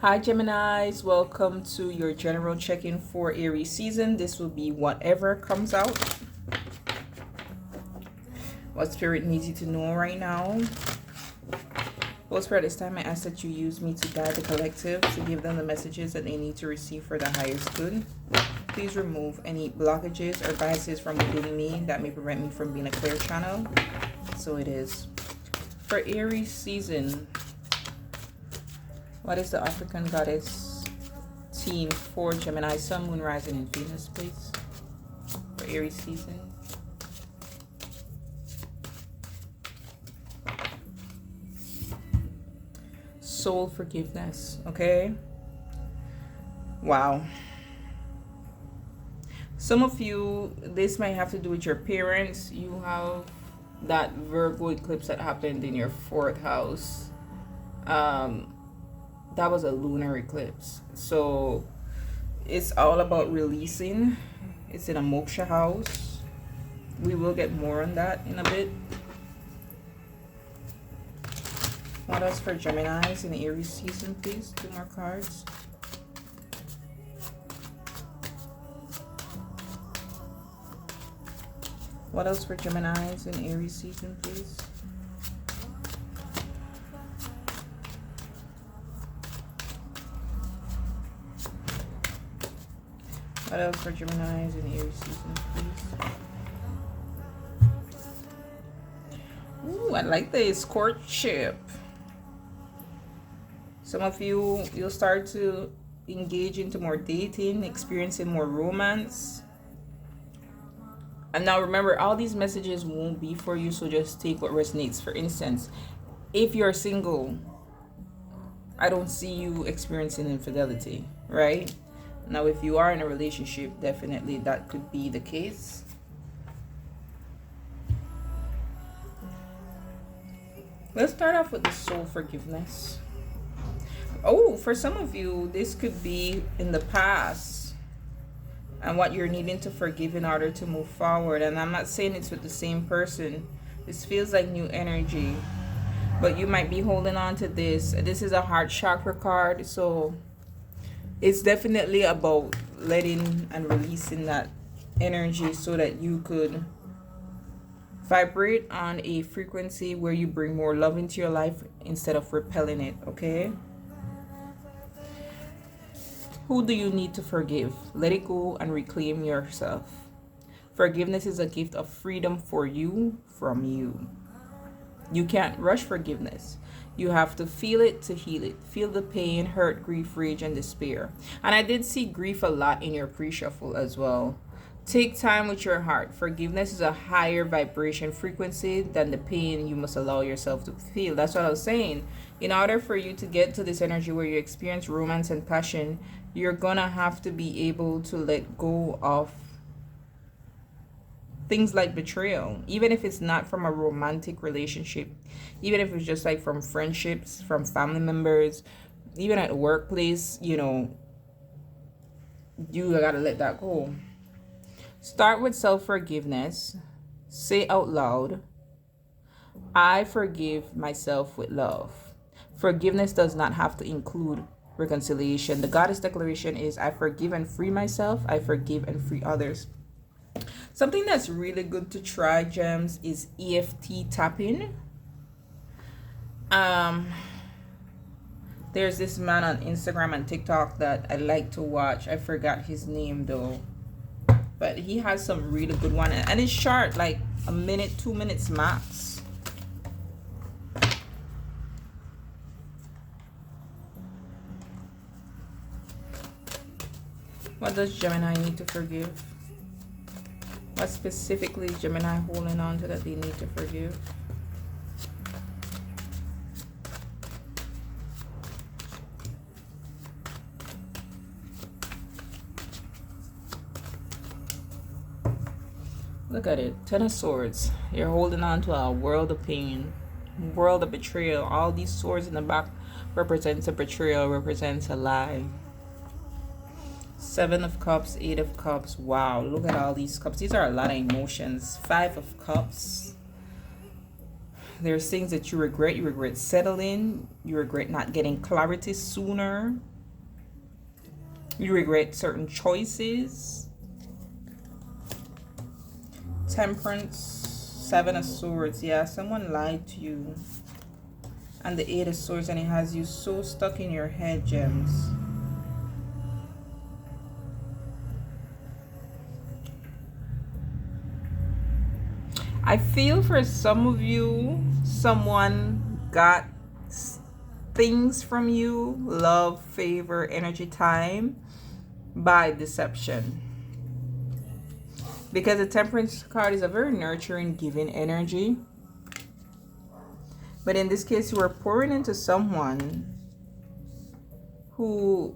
Hi Geminis, welcome to your general check-in for Aries season. This will be whatever comes out, what spirit needs you to know right now. Well, Spirit, this time I ask that you use me to guide the collective, to give them the messages that they need to receive for the highest good. Please remove any blockages or biases from within me that may prevent me from being a clear channel. So it is. For Aries season, what is the African goddess theme for Gemini, Sun, Moon, Rising, and Venus, please? For Aries season. Soul forgiveness, okay? Wow. Some of you, this might have to do with your parents. You have that Virgo eclipse that happened in your 4th house. That was a lunar eclipse, so it's all about releasing. It's in a moksha house. We will get more on that in a bit. What else for Geminis in the Aries season, please? 2 more cards. What else for Geminis in Aries season, please? What else for Geminis in Aries season, please? Ooh, I like this courtship. Some of you, you'll start to engage into more dating, experiencing more romance. And now remember, all these messages won't be for you, so just take what resonates. For instance, if you're single, I don't see you experiencing infidelity, right? Now, if you are in a relationship, definitely that could be the case. Let's start off with the soul forgiveness. Oh, for some of you, this could be in the past and what you're needing to forgive in order to move forward. And I'm not saying it's with the same person. This feels like new energy, but you might be holding on to this. This is a heart chakra card, so it's definitely about letting and releasing that energy so that you could vibrate on a frequency where you bring more love into your life instead of repelling it, okay? Who do you need to forgive? Let it go and reclaim yourself. Forgiveness is a gift of freedom for you, from you. You can't rush forgiveness. You have to feel it to heal it. Feel the pain, hurt, grief, rage, and despair. And I did see grief a lot in your pre-shuffle as well. Take time with your heart. Forgiveness is a higher vibration frequency than the pain you must allow yourself to feel. That's what I was saying. In order for you to get to this energy where you experience romance and passion, you're gonna have to be able to let go of things like betrayal, even if it's not from a romantic relationship, even if it's just like from friendships, from family members, even at the workplace, you gotta let that go. Start with self-forgiveness. Say out loud, I forgive myself with love. Forgiveness does not have to include reconciliation. The goddess declaration is, I forgive and free myself. I forgive and free others. Something that's really good to try, gems, is EFT tapping. There's this man on Instagram and TikTok that I like to watch. I forgot his name though, but he has some really good one, and it's short, like a minute, 2 minutes max. What does Gemini need to forgive? What specifically is Gemini holding on to that they need to forgive? Look at it. 10 of Swords. You're holding on to a world of pain, world of betrayal. All these swords in the back represents a betrayal, represents a lie. 7 of Cups, 8 of Cups. Wow, look at all these cups. These are a lot of emotions. 5 of Cups. There's things that you regret. You regret settling. You regret not getting clarity sooner. You regret certain choices. Temperance, Seven of Swords. Yeah, someone lied to you. And the Eight of Swords, and it has you so stuck in your head, gems. I feel for some of you, someone got things from you, love, favor, energy, time, by deception. Because the Temperance card is a very nurturing, giving energy. But in this case, you were pouring into someone who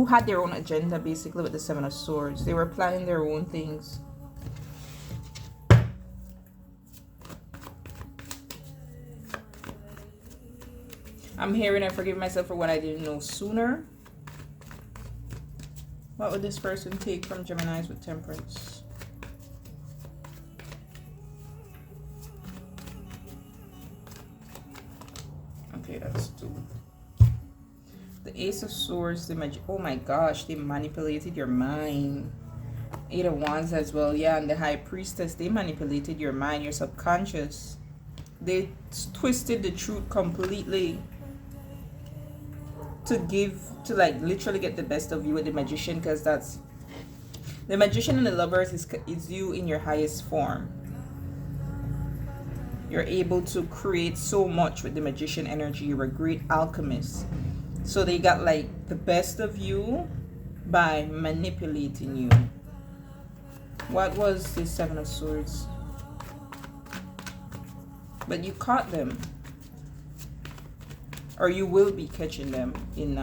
had their own agenda, basically, with the Seven of Swords. They were planning their own things. I'm hearing I forgive myself for what I didn't know sooner. What would this person take from Geminis with Temperance? Okay, that's 2. The Ace of Swords, oh my gosh, they manipulated your mind. 8 of Wands as well, yeah, and the High Priestess, they manipulated your mind, your subconscious. They twisted the truth completely to like literally get the best of you with the Magician, because that's the Magician and the Lovers is you in your highest form. You're able to create so much with the Magician energy. You're a great alchemist. So they got like the best of you by manipulating you. What was the Seven of Swords? But you caught them. Or you will be catching them in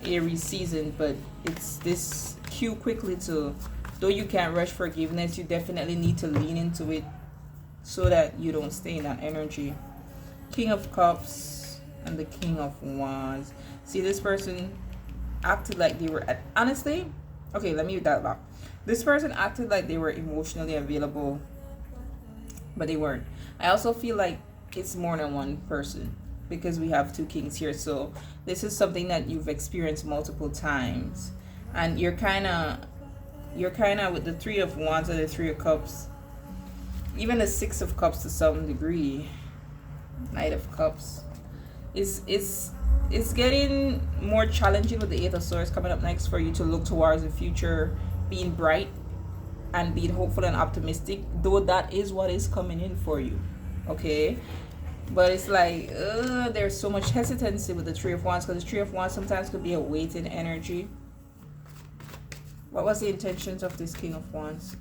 Aries season. But it's this cue quickly to, though you can't rush forgiveness, you definitely need to lean into it so that you don't stay in that energy. King of Cups and the King of Wands. See, this person acted like they were honestly, okay, let me read that back. This person acted like they were emotionally available, but they weren't. I also feel like it's more than one person, because we have 2 kings here. So this is something that you've experienced multiple times, and you're kind of with the 3 of Wands or the 3 of Cups, even the 6 of Cups to some degree. Knight of Cups. It's getting more challenging with the 8 of Swords coming up next for you to look towards the future, being bright and being hopeful and optimistic, though that is what is coming in for you, okay? But it's like there's so much hesitancy with the 3 of Wands, because the 3 of Wands sometimes could be a waiting energy. What was the intentions of this King of Wands?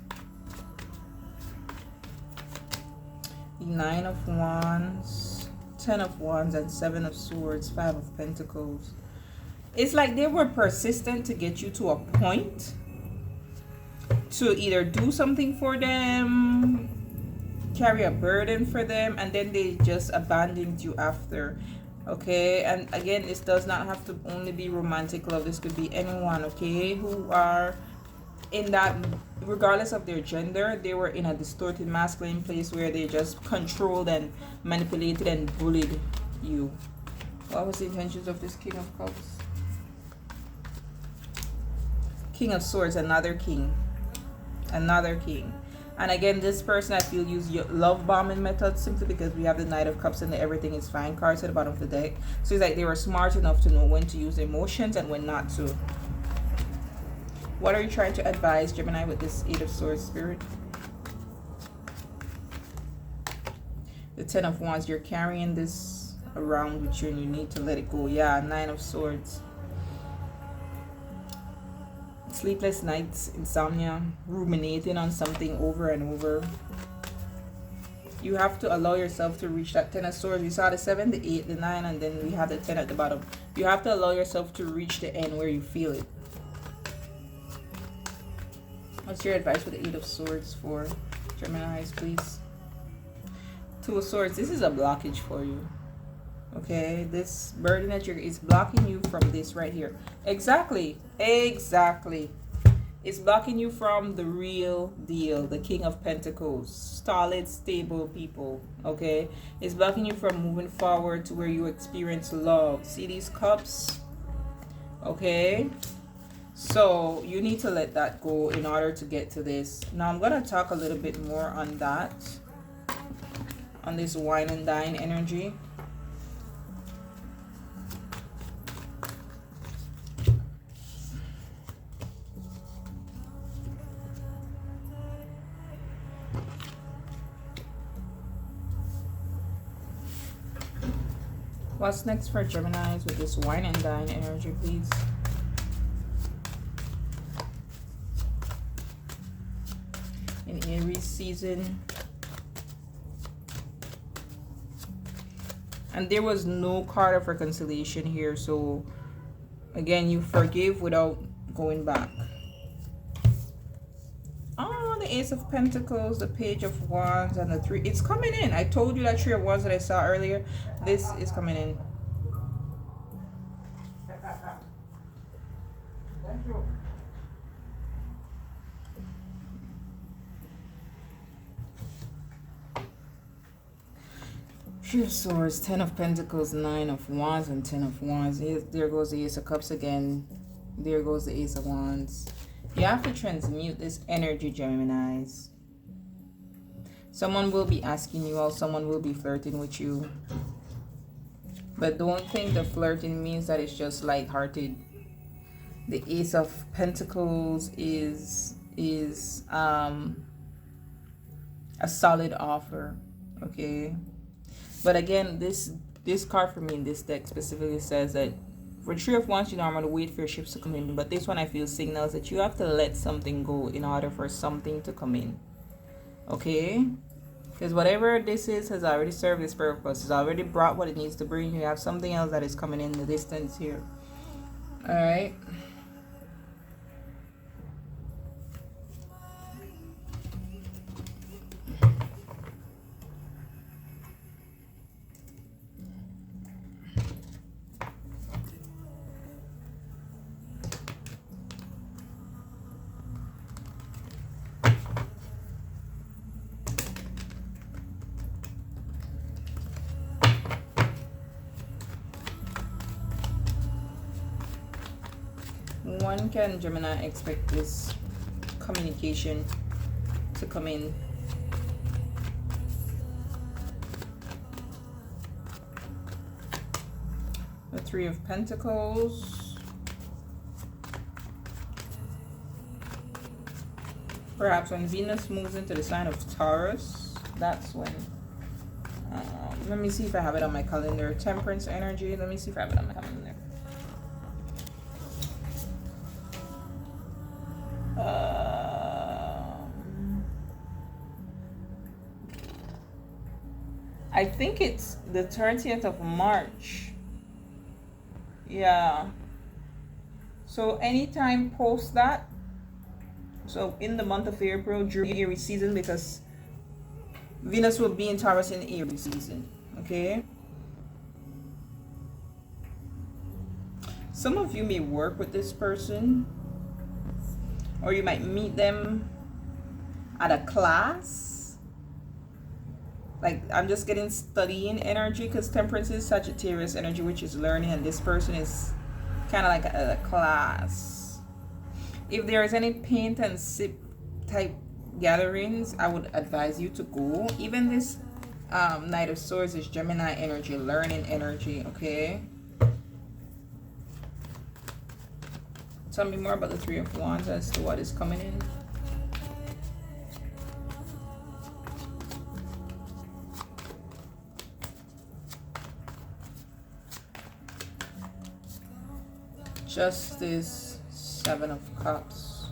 The 9 of Wands, 10 of Wands, and 7 of Swords, 5 of Pentacles. It's like they were persistent to get you to a point to either do something for them, carry a burden for them, and then they just abandoned you after. Okay, and again, this does not have to only be romantic love. This could be anyone, okay, who are in that, regardless of their gender, they were in a distorted masculine place where they just controlled and manipulated and bullied you. What was the intentions of this King of Cups? King of Swords, another king. Another king. And again, this person I feel used your love bombing method, simply because we have the Knight of Cups and the everything is fine cards at the bottom of the deck. So it's like they were smart enough to know when to use emotions and when not to. What are you trying to advise, Gemini, with this 8 of Swords spirit? The 10 of Wands, you're carrying this around with you and you need to let it go. Yeah, 9 of Swords. Sleepless nights, insomnia, ruminating on something over and over. You have to allow yourself to reach that 10 of Swords. We saw the 7, the 8, the 9, and then we have the 10 at the bottom. You have to allow yourself to reach the end where you feel it. What's your advice for the 8 of Swords for Geminis, please? 2 of Swords, this is a blockage for you. Okay, this burden that is blocking you from this right here. Exactly. It's blocking you from the real deal, the King of Pentacles, solid, stable people, okay? It's blocking you from moving forward to where you experience love. See these cups, okay? So you need to let that go in order to get to this. Now I'm going to talk a little bit more on that, on this wine and dine energy. What's next for Geminis with this wine and dine energy, please? In Aries season. And there was no card of reconciliation here. So, again, you forgive without going back. Oh, the Ace of Pentacles, the Page of Wands, and the Three. It's coming in. I told you that Three of Wands that I saw earlier. This is coming in. Three of Swords, Ten of Pentacles, Nine of Wands, and Ten of Wands. There goes the Ace of Cups again. There goes the Ace of Wands. You have to transmute this energy, Geminis. Someone will be asking you out. Someone will be flirting with you. But don't think the flirting means that it's just lighthearted. The Ace of Pentacles is a solid offer. Okay. But again, this card for me in this deck specifically says that for Three of Wands, you normally wait for your ships to come in. But this one I feel signals that you have to let something go in order for something to come in. Okay? Because whatever this is has already served its purpose. It's already brought what it needs to bring. You have something else that is coming in the distance here. Alright? When can Gemini expect this communication to come in? The Three of Pentacles. Perhaps when Venus moves into the sign of Taurus, that's when. Let me see if I have it on my calendar. Temperance energy. Let me see if I have it on my calendar. I think it's the 30th of March. Yeah. So anytime post that. So in the month of April, during Aries season, because Venus will be in Taurus in Aries season. Okay. Some of you may work with this person, or you might meet them at a class. Like, I'm just getting studying energy, because Temperance is Sagittarius energy, which is learning, and this person is kind of like a class. If there is any paint and sip type gatherings, I would advise you to go. Even this Knight of Swords is Gemini energy, learning energy, okay? Tell me more about the Three of Wands as to what is coming in. Justice, Seven of Cups,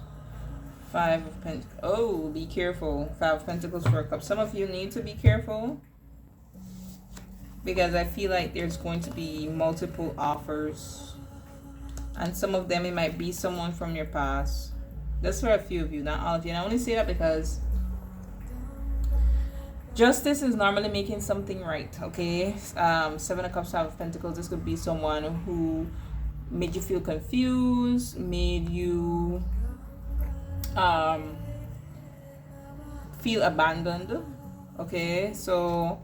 Five of Pentacles. Oh, be careful. Five of Pentacles, Four of Cups. Some of you need to be careful, because I feel like there's going to be multiple offers, and some of them, it might be someone from your past. That's for a few of you, not all of you. And I only say that because Justice is normally making something right, okay? Seven of Cups, Five of Pentacles. This could be someone who made you feel confused, made you um feel abandoned. Okay, so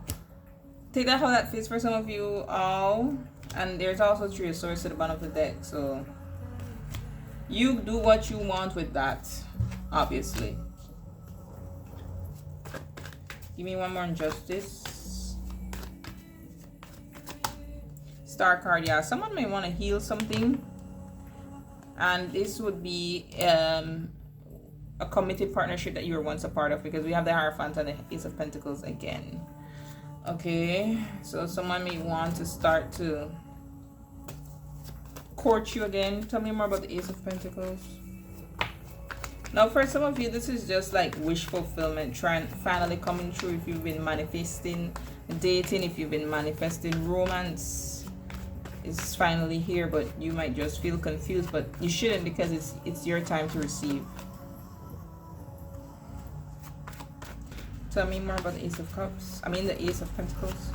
take that how that fits for some of you all. And there's also three of swords to the bottom of the deck, so you do what you want with that, obviously. Give me one more injustice. Star card, yeah. Someone may want to heal something. And this would be a committed partnership that you were once a part of, because we have the Hierophant and the Ace of Pentacles again. Okay, so someone may want to start to court you again. Tell me more about the Ace of Pentacles. Now, for some of you, this is just like wish fulfillment, finally coming true. If you've been manifesting dating, if you've been manifesting romance, it's finally here, but you might just feel confused, but you shouldn't, because it's your time to receive. Tell me more about the Ace of Cups. I mean the Ace of Pentacles.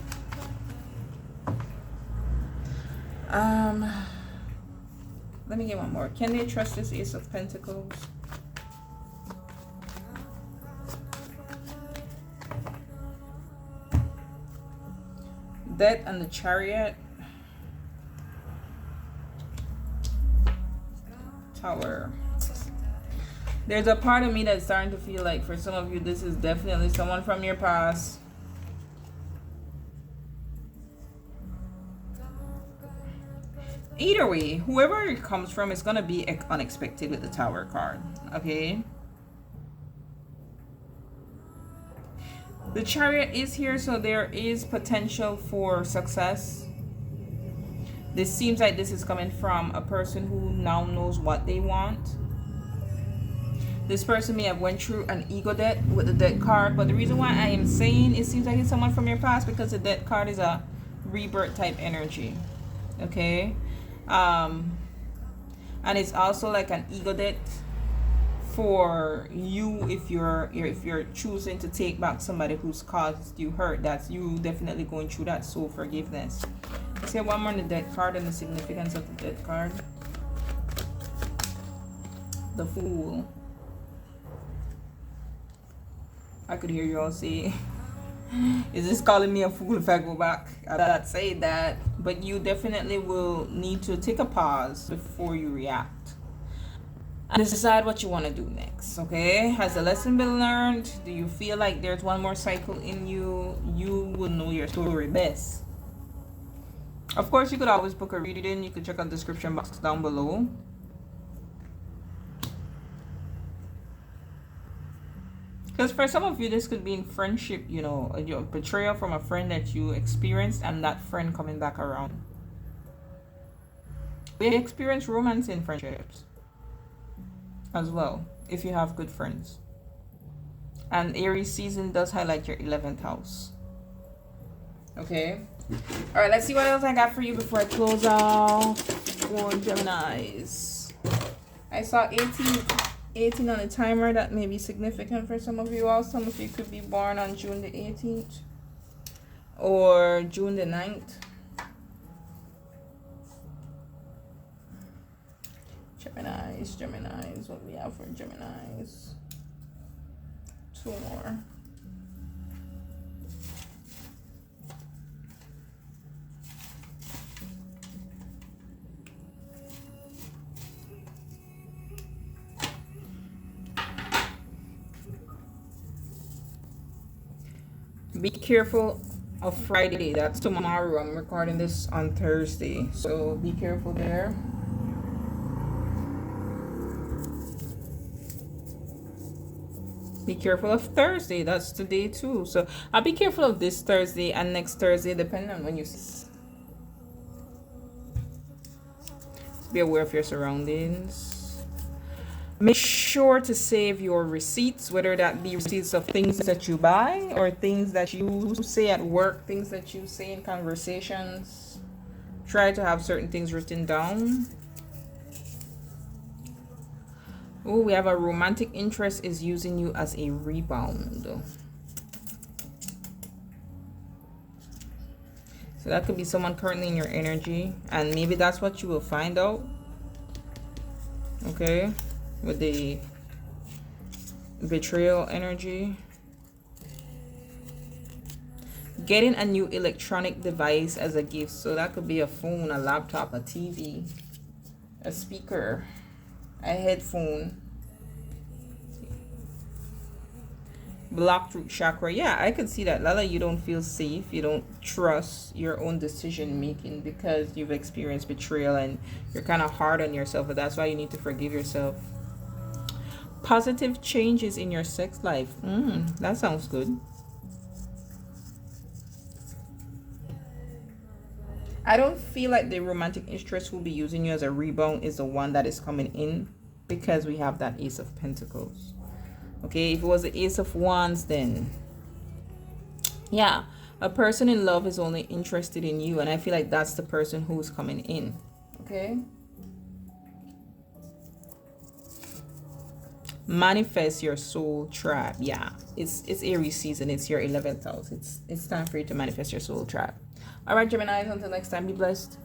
Let me get one more. Can they trust this Ace of Pentacles? Death and the Chariot. Tower. There's a part of me that's starting to feel like for some of you, this is definitely someone from your past. Either way, whoever it comes from is going to be unexpected with the Tower card. Okay. The Chariot is here, so there is potential for success. This seems like this is coming from a person who now knows what they want. This person may have went through an ego death with the Death card, but the reason why I am saying it seems like it's someone from your past, because the Death card is a rebirth type energy. Okay. And it's also like an ego debt for you if you're choosing to take back somebody who's caused you hurt. That's you definitely going through that soul forgiveness. Let's get one more on the Death card and the significance of the Death card. The Fool. I could hear you all say, is this calling me a fool if I go back? I'm not saying that, but you definitely will need to take a pause before you react and decide what you want to do next. Okay, has the lesson been learned? Do you feel like there's one more cycle in you? You will know your story best. Of course, you could always book a reading. You could check out the description box down below. Because for some of you, this could be in friendship, you know, a betrayal from a friend that you experienced and that friend coming back around. We experience romance in friendships as well, if you have good friends. And Aries season does highlight your 11th house. Okay. All right, let's see what else I got for you before I close out for Geminis. I saw 18 on the timer. That may be significant for some of you all. Some of you could be born on June the 18th or June the 9th. Geminis, what we have for Geminis? Two more. Be careful of Friday. That's tomorrow. I'm recording this on Thursday, so be careful there. Be careful of Thursday. That's today too. So I'll be careful of this Thursday and next Thursday, depending on when you be aware of your surroundings. Make sure to save your receipts, whether that be receipts of things that you buy or things that you say at work, things that you say in conversations. Try to have certain things written down. Oh, we have a romantic interest is using you as a rebound. So that could be someone currently in your energy, and maybe that's what you will find out. Okay, with the Betrayal energy. Getting a new electronic device as a gift. So that could be a phone, a laptop, a TV, a speaker, a headphone. Blocked root chakra. Yeah, I could see that. Lala, you don't feel safe. You don't trust your own decision making because you've experienced betrayal and you're kind of hard on yourself. But that's why you need to forgive yourself. Positive changes in your sex life. That sounds good. I don't feel like the romantic interest will be using you as a rebound is the one that is coming in because we have that Ace of Pentacles. Okay, if it was the Ace of Wands, then yeah, a person in love is only interested in you, and I feel like that's the person who's coming in. Okay. Manifest your soul tribe. Yeah, it's Aries season. It's your 11th house. It's time for you to manifest your soul tribe. All right, Gemini, until next time, be blessed.